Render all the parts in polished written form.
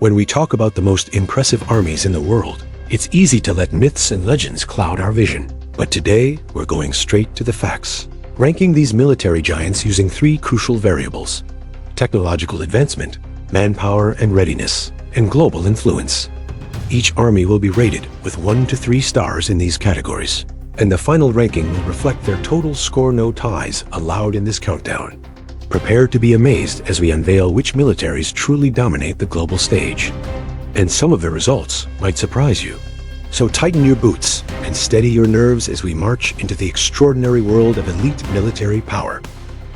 When we talk about the most impressive armies in the world, it's easy to let myths and legends cloud our vision. But today, we're going straight to the facts, ranking these military giants using three crucial variables: technological advancement, manpower and readiness, and global influence. Each army will be rated with 1 to 3 stars in these categories, and the final ranking will reflect their total score. No ties allowed in this countdown. Prepare to be amazed as we unveil which militaries truly dominate the global stage. And some of the results might surprise you. So tighten your boots and steady your nerves as we march into the extraordinary world of elite military power.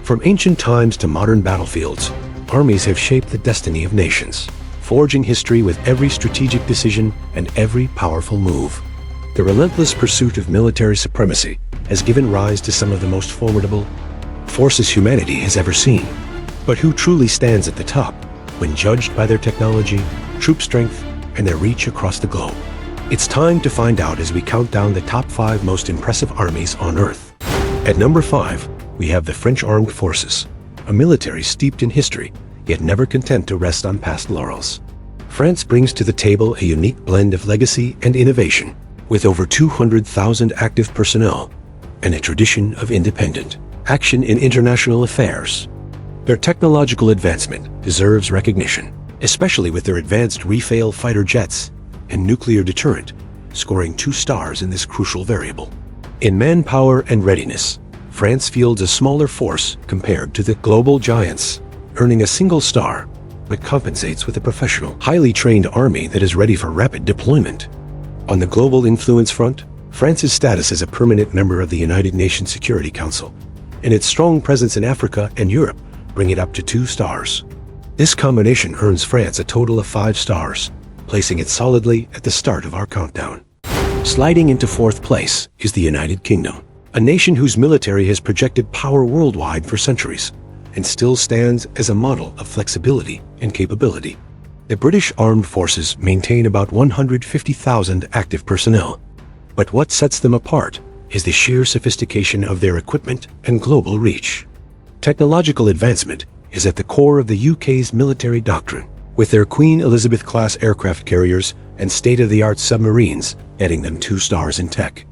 From ancient times to modern battlefields, armies have shaped the destiny of nations, forging history with every strategic decision and every powerful move. The relentless pursuit of military supremacy has given rise to some of the most formidable forces humanity has ever seen. But who truly stands at the top when judged by their technology, troop strength, and their reach across the globe? It's time to find out as we count down the top 5 most impressive armies on Earth. At number 5, we have the French Armed Forces, a military steeped in history, yet never content to rest on past laurels. France brings to the table a unique blend of legacy and innovation, with over 200,000 active personnel and a tradition of independent action in international affairs. Their technological advancement deserves recognition, especially with their advanced Rafale fighter jets and nuclear deterrent, scoring 2 stars in this crucial variable. In manpower and readiness, France fields a smaller force compared to the global giants, earning a single star, but compensates with a professional, highly trained army that is ready for rapid deployment. On the global influence front, France's status as a permanent member of the United Nations Security Council and its strong presence in Africa and Europe bring it up to 2 stars. This combination earns France a total of 5 stars, placing it solidly at the start of our countdown. Sliding into 4th place is the United Kingdom, a nation whose military has projected power worldwide for centuries and still stands as a model of flexibility and capability. The British Armed Forces maintain about 150,000 active personnel, but what sets them apart is the sheer sophistication of their equipment and global reach. Technological advancement is at the core of the UK's military doctrine, with their Queen Elizabeth-class aircraft carriers and state-of-the-art submarines netting them 2 stars in tech.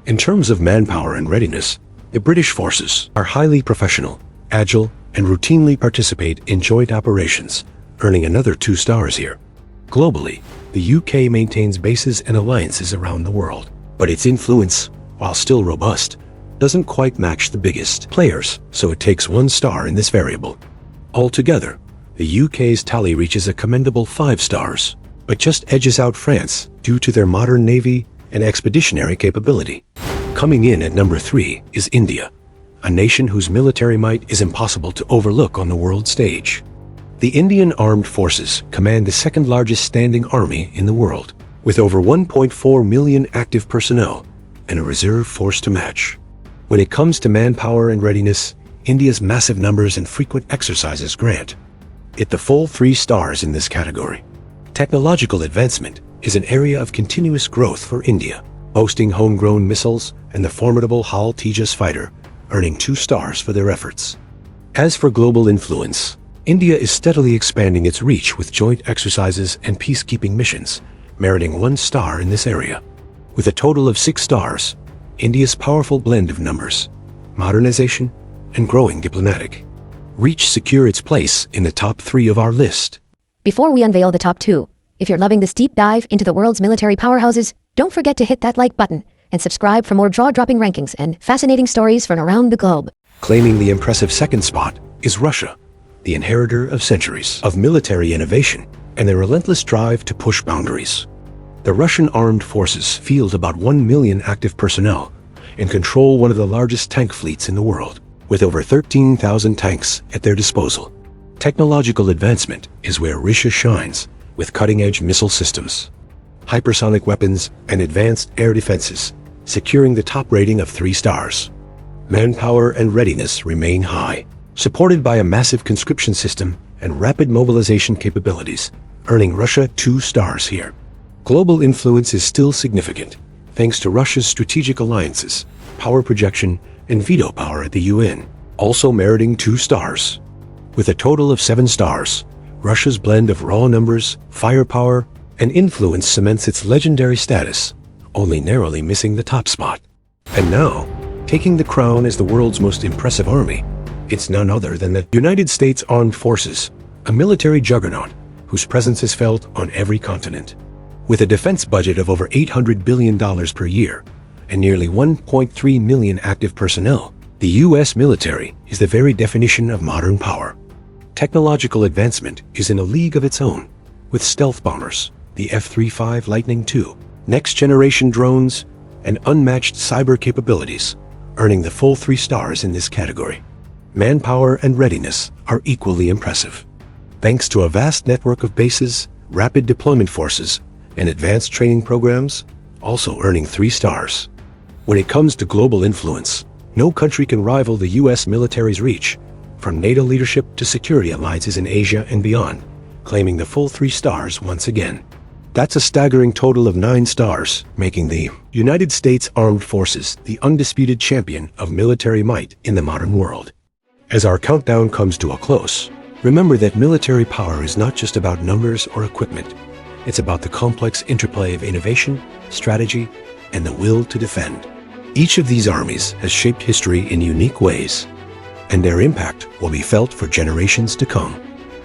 In terms of manpower and readiness, the British forces are highly professional, agile, and routinely participate in joint operations, earning another 2 stars here. Globally, the UK maintains bases and alliances around the world, but its influence, while still robust, doesn't quite match the biggest players, so it takes 1 star in this variable. Altogether, the UK's tally reaches a commendable 5 stars, but just edges out France due to their modern navy and expeditionary capability. Coming in at number 3 is India, a nation whose military might is impossible to overlook on the world stage. The Indian Armed Forces command the 2nd largest standing army in the world, with over 1.4 million active personnel and a reserve force to match. When it comes to manpower and readiness, India's massive numbers and frequent exercises grant it the full 3 stars in this category. Technological advancement is an area of continuous growth for India, boasting homegrown missiles and the formidable HAL Tejas fighter, earning 2 stars for their efforts. As for global influence, India is steadily expanding its reach with joint exercises and peacekeeping missions, meriting 1 star in this area. With a total of 6 stars, India's powerful blend of numbers, modernization, and growing diplomatic reach secure its place in the top 3 of our list. Before we unveil the top 2, if you're loving this deep dive into the world's military powerhouses, don't forget to hit that like button and subscribe for more jaw-dropping rankings and fascinating stories from around the globe. Claiming the impressive 2nd spot is Russia, the inheritor of centuries of military innovation and their relentless drive to push boundaries. The Russian armed forces field about 1 million active personnel and control one of the largest tank fleets in the world, with over 13,000 tanks at their disposal. Technological advancement is where Russia shines, with cutting-edge missile systems, hypersonic weapons, and advanced air defenses, securing the top rating of 3 stars. Manpower and readiness remain high, supported by a massive conscription system and rapid mobilization capabilities, earning Russia 2 stars here. Global influence is still significant, thanks to Russia's strategic alliances, power projection, and veto power at the UN, also meriting 2 stars. With a total of 7 stars, Russia's blend of raw numbers, firepower, and influence cements its legendary status, only narrowly missing the top spot. And now, taking the crown as the world's most impressive army, it's none other than the United States Armed Forces, a military juggernaut whose presence is felt on every continent. With a defense budget of over $800 billion per year and nearly 1.3 million active personnel, the U.S. military is the very definition of modern power. Technological advancement is in a league of its own, with stealth bombers, the F-35 Lightning II, next-generation drones, and unmatched cyber capabilities, earning the full 3 stars in this category. Manpower and readiness are equally impressive. Thanks to a vast network of bases, rapid deployment forces, and advanced training programs, also earning 3 stars. When it comes to global influence, no country can rival the U.S. military's reach, from NATO leadership to security alliances in Asia and beyond, claiming the full 3 stars once again. That's a staggering total of 9 stars, making the United States Armed Forces the undisputed champion of military might in the modern world. As our countdown comes to a close, remember that military power is not just about numbers or equipment. It's about the complex interplay of innovation, strategy, and the will to defend. Each of these armies has shaped history in unique ways, and their impact will be felt for generations to come.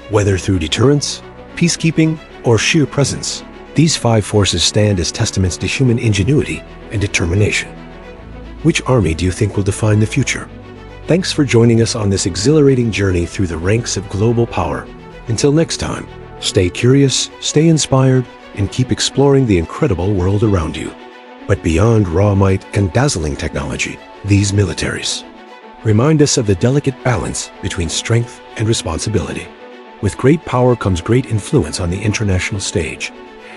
Whether through deterrence, peacekeeping, or sheer presence, these 5 forces stand as testaments to human ingenuity and determination. Which army do you think will define the future? Thanks for joining us on this exhilarating journey through the ranks of global power. Until next time, stay curious, stay inspired, and keep exploring the incredible world around you. But beyond raw might and dazzling technology, these militaries remind us of the delicate balance between strength and responsibility. With great power comes great influence on the international stage,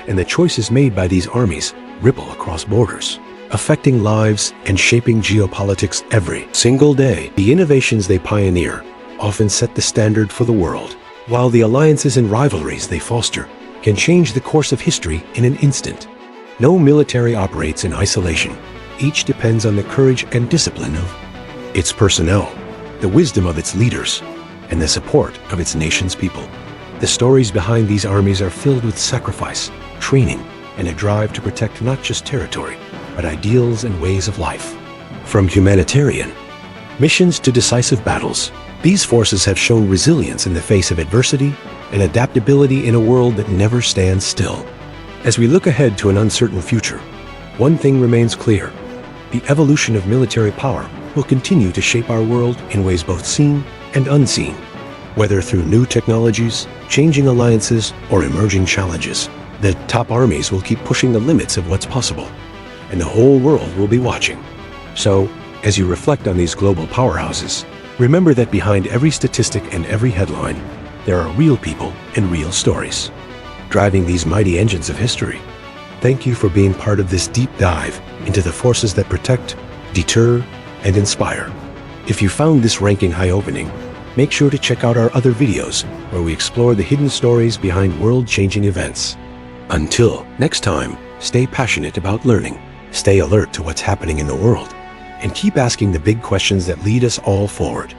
and the choices made by these armies ripple across borders, affecting lives and shaping geopolitics every single day. The innovations they pioneer often set the standard for the world, while the alliances and rivalries they foster can change the course of history in an instant. No military operates in isolation. Each depends on the courage and discipline of its personnel, the wisdom of its leaders, and the support of its nation's people. The stories behind these armies are filled with sacrifice, training, and a drive to protect not just territory, but ideals and ways of life. From humanitarian missions to decisive battles, these forces have shown resilience in the face of adversity and adaptability in a world that never stands still. As we look ahead to an uncertain future, one thing remains clear: the evolution of military power will continue to shape our world in ways both seen and unseen. Whether through new technologies, changing alliances, or emerging challenges, the top armies will keep pushing the limits of what's possible, and the whole world will be watching. So, as you reflect on these global powerhouses, remember that behind every statistic and every headline, there are real people and real stories driving these mighty engines of history. Thank you for being part of this deep dive into the forces that protect, deter, and inspire. If you found this ranking eye-opening, make sure to check out our other videos where we explore the hidden stories behind world-changing events. Until next time, stay passionate about learning, stay alert to what's happening in the world, and keep asking the big questions that lead us all forward.